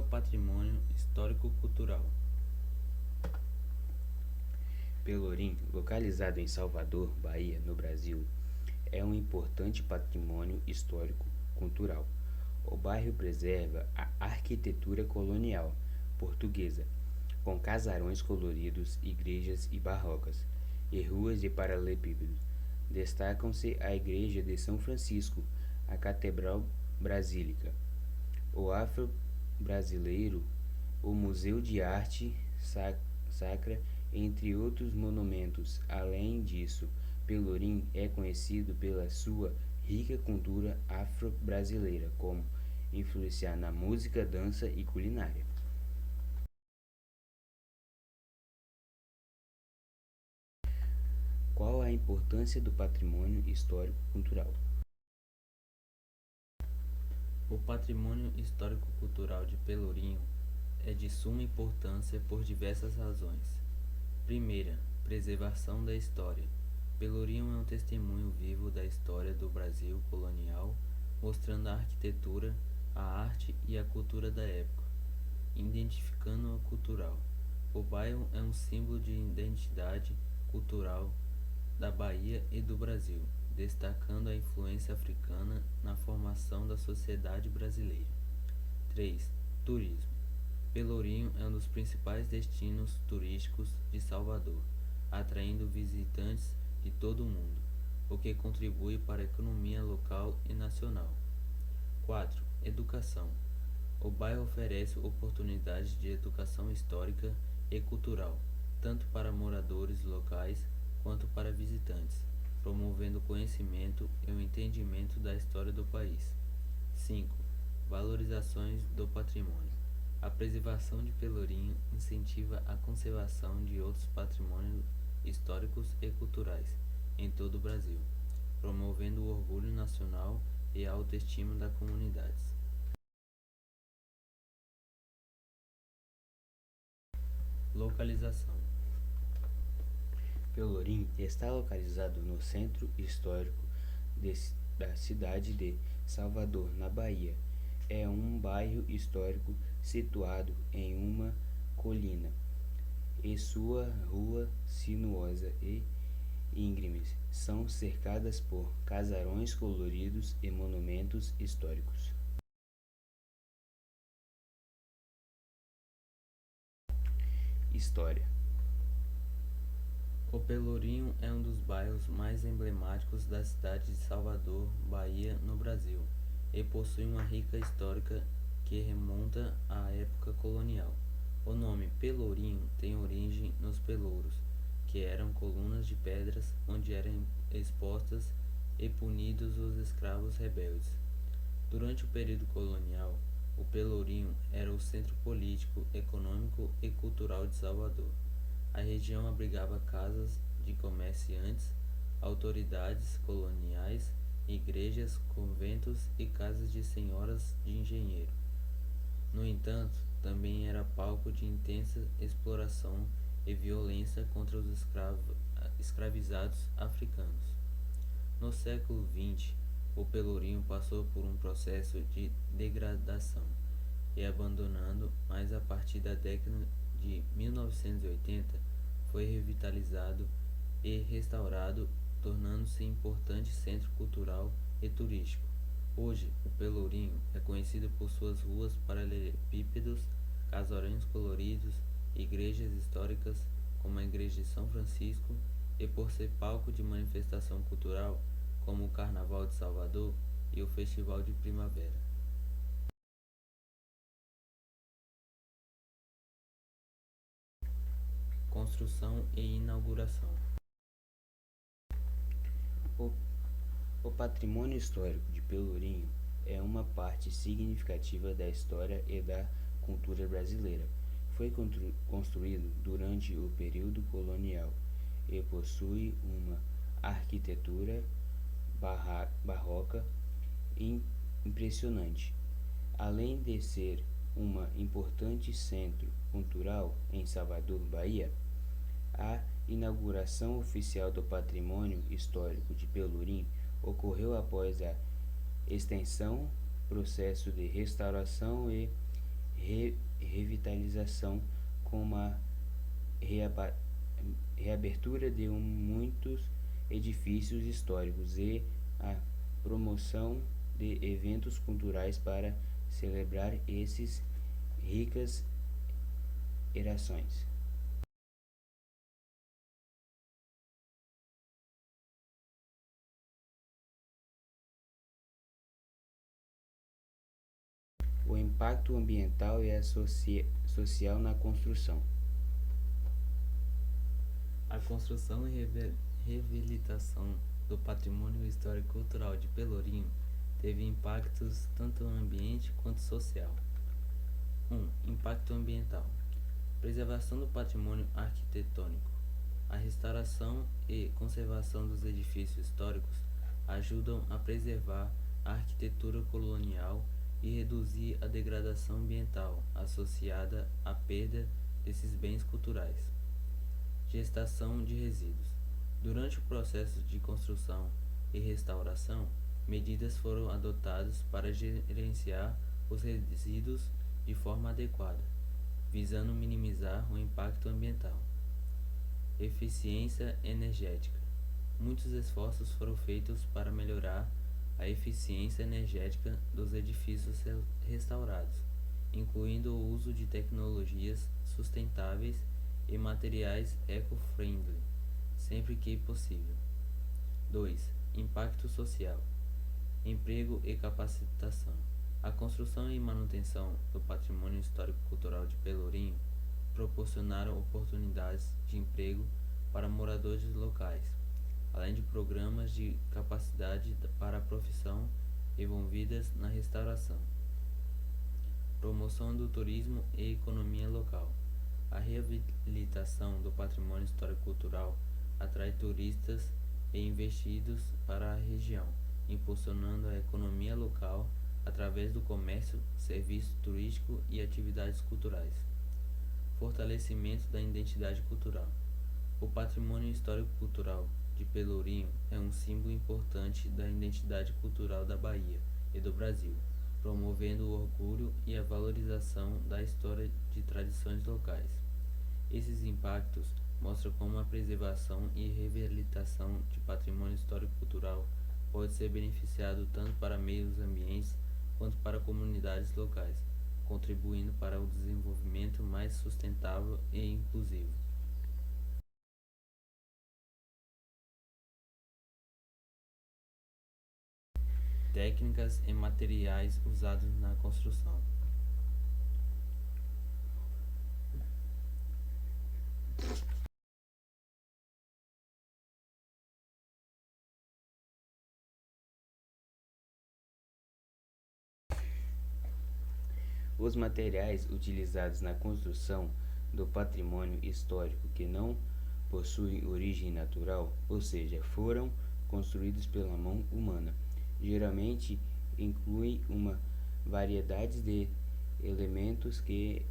patrimônio histórico-cultural? Pelourinho, localizado em Salvador, Bahia, no Brasil, é um importante patrimônio histórico-cultural. O bairro preserva a arquitetura colonial portuguesa, com casarões coloridos, igrejas e barrocas, e ruas de paralelepípedos. Destacam-se a Igreja de São Francisco, a Catedral Basílica, o Afro-Brasileiro, o Museu de Arte Sacra, entre outros monumentos. Além disso, Pelourinho é conhecido pela sua rica cultura afro-brasileira, como influenciar na música, dança e culinária. Qual a importância do patrimônio histórico-cultural? O patrimônio histórico-cultural de Pelourinho é de suma importância por diversas razões. Primeira, preservação da história. Pelourinho é um testemunho vivo da história do Brasil colonial, mostrando a arquitetura, a arte e a cultura da época, identificando o cultural. O bairro é um símbolo de identidade cultural da Bahia e do Brasil, destacando a influência africana na formação da sociedade brasileira. 3. Turismo. Pelourinho é um dos principais destinos turísticos de Salvador, atraindo visitantes de todo o mundo, o que contribui para a economia local e nacional. 4. Educação. O bairro oferece oportunidades de educação histórica e cultural, tanto para moradores locais quanto para visitantes, promovendo o conhecimento e o entendimento da história do país. 5. Valorizações do patrimônio. A preservação de Pelourinho incentiva a conservação de outros patrimônios históricos e culturais em todo o Brasil, promovendo o orgulho nacional e a autoestima das comunidades. Localização. Pelourinho está localizado no centro histórico da cidade de Salvador, na Bahia. É um bairro histórico situado em uma colina, e sua rua sinuosa e íngremes são cercadas por casarões coloridos e monumentos históricos. História. O Pelourinho é um dos bairros mais emblemáticos da cidade de Salvador, Bahia, no Brasil, e possui uma rica história que remonta à época colonial. O nome Pelourinho tem origem nos pelouros, que eram colunas de pedras onde eram expostas e punidos os escravos rebeldes. Durante o período colonial, o Pelourinho era o centro político, econômico e cultural de Salvador. A região abrigava casas de comerciantes, autoridades coloniais, igrejas, conventos e casas de senhoras de engenheiro. No entanto, também era palco de intensa exploração e violência contra os escravizados africanos. No século XX, o Pelourinho passou por um processo de degradação e abandonando, mas a partir da década de 1980 foi revitalizado e restaurado, tornando-se importante centro cultural e turístico. Hoje, o Pelourinho é conhecido por suas ruas paralelepípedos, casarões coloridos, igrejas históricas como a Igreja de São Francisco e por ser palco de manifestação cultural como o Carnaval de Salvador e o Festival de Primavera. Construção e inauguração. O, o patrimônio histórico de Pelourinho é uma parte significativa da história e da cultura brasileira. Foi construído durante o período colonial e possui uma arquitetura barroca impressionante. Além de ser um importante centro cultural em Salvador, Bahia, a inauguração oficial do Patrimônio Histórico de Pelourinho ocorreu após a extensão processo de restauração e revitalização, como a reabertura de muitos edifícios históricos e a promoção de eventos culturais para celebrar esses ricas heranças. O impacto ambiental e social na construção. A construção e reabilitação do patrimônio histórico e cultural de Pelourinho teve impactos tanto no ambiente quanto social. 1. Impacto ambiental. Preservação do patrimônio arquitetônico. A restauração e conservação dos edifícios históricos ajudam a preservar a arquitetura colonial e reduzir a degradação ambiental associada à perda desses bens culturais. Gestação de resíduos. Durante o processo de construção e restauração, medidas foram adotadas para gerenciar os resíduos de forma adequada, visando minimizar o impacto ambiental. Eficiência energética. Muitos esforços foram feitos para melhorar a eficiência energética dos edifícios restaurados, incluindo o uso de tecnologias sustentáveis e materiais eco-friendly, sempre que possível. 2. Impacto social. Emprego e capacitação. A construção e manutenção do patrimônio histórico-cultural de Pelourinho proporcionaram oportunidades de emprego para moradores locais, além de programas de capacidade para a profissão envolvidas na restauração. Promoção do turismo e economia local. A reabilitação do patrimônio histórico-cultural atrai turistas e investidos para a região, impulsionando a economia local através do comércio, serviço turístico e atividades culturais. Fortalecimento da identidade cultural. O patrimônio histórico-cultural de Pelourinho é um símbolo importante da identidade cultural da Bahia e do Brasil, promovendo o orgulho e a valorização da história de tradições locais. Esses impactos mostram como a preservação e reabilitação de patrimônio histórico-cultural pode ser beneficiado tanto para meios ambientes quanto para comunidades locais, contribuindo para o desenvolvimento mais sustentável e inclusivo. Técnicas e materiais usados na construção. Os materiais utilizados na construção do patrimônio histórico que não possuem origem natural, ou seja, foram construídos pela mão humana, geralmente incluem uma variedade de elementos que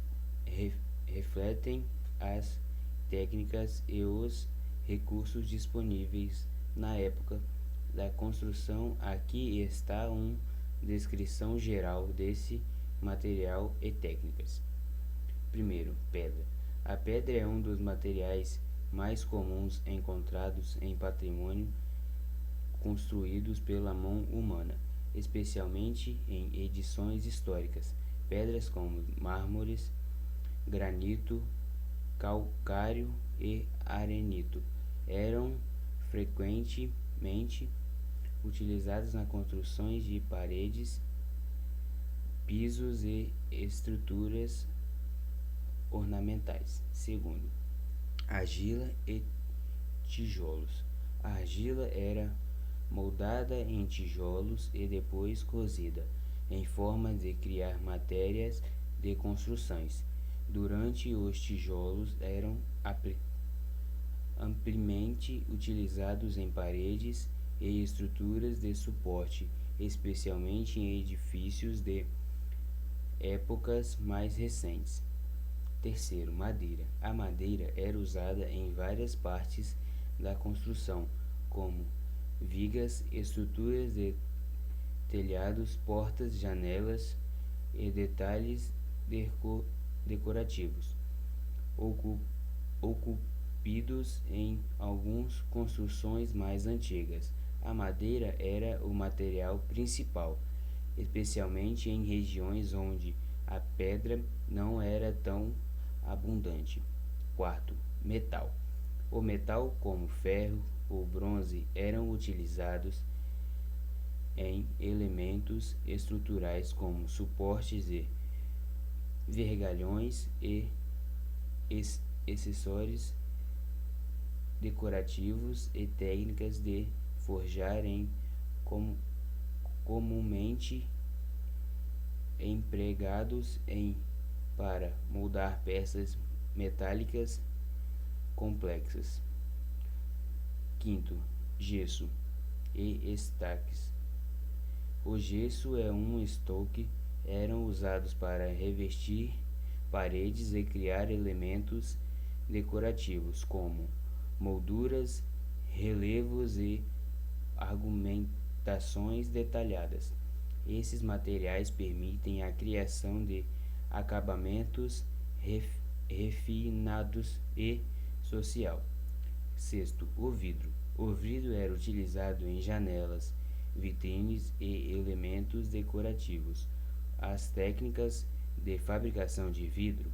refletem as técnicas e os recursos disponíveis na época da construção. Aqui está uma descrição geral desse material e técnicas. Primeiro, pedra. A pedra é um dos materiais mais comuns encontrados em patrimônio construídos pela mão humana, especialmente em edições históricas. Pedras como mármores, granito, calcário e arenito eram frequentemente utilizadas nas construções de paredes, pisos e estruturas ornamentais. Segundo, argila e tijolos. A argila era moldada em tijolos e depois cozida em forma de criar matérias de construções. Durante os tijolos eram amplamente utilizados em paredes e estruturas de suporte, especialmente em edifícios de épocas mais recentes. Terceiro, madeira. A madeira era usada em várias partes da construção, como vigas, estruturas de telhados, portas, janelas e detalhes decorativos, oculpidos em algumas construções mais antigas. A madeira era o material principal, especialmente em regiões onde a pedra não era tão abundante. Quarto, metal. O metal, como ferro ou bronze, eram utilizados em elementos estruturais como suportes e vergalhões e acessórios decorativos e técnicas de forjar comumente empregados para moldar peças metálicas complexas. Quinto, gesso e estoques. O gesso e um estoque eram usados para revestir paredes e criar elementos decorativos como molduras, relevos e argumentações detalhadas. Esses materiais permitem a criação de acabamentos refinados e social. Sexto, o vidro. O vidro era utilizado em janelas, vitrines e elementos decorativos. As técnicas de fabricação de vidro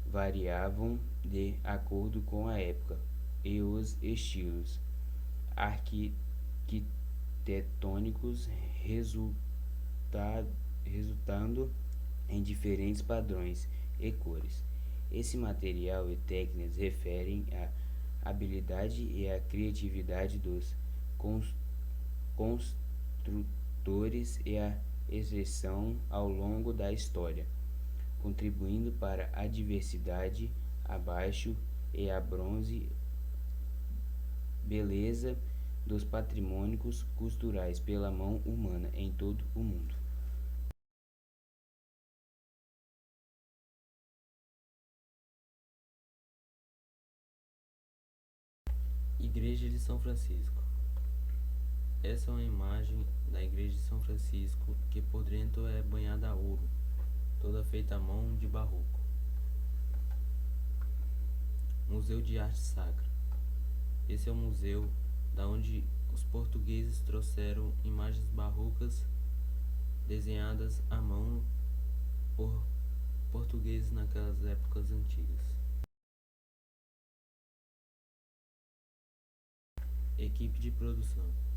variavam de acordo com a época e os estilos arquitetônicos, resultando em diferentes padrões e cores. Esse material e técnicas referem à habilidade e à criatividade dos construtores e à expressão ao longo da história, contribuindo para a diversidade abaixo e a bronze beleza dos patrimônios culturais pela mão humana em todo o mundo. Igreja de São Francisco. Essa é uma imagem da Igreja de São Francisco que por dentro é banhada a ouro, toda feita à mão de barroco. Museu de Arte Sacra. Esse é o museu da onde os portugueses trouxeram imagens barrocas desenhadas à mão por portugueses naquelas épocas antigas. Equipe de produção.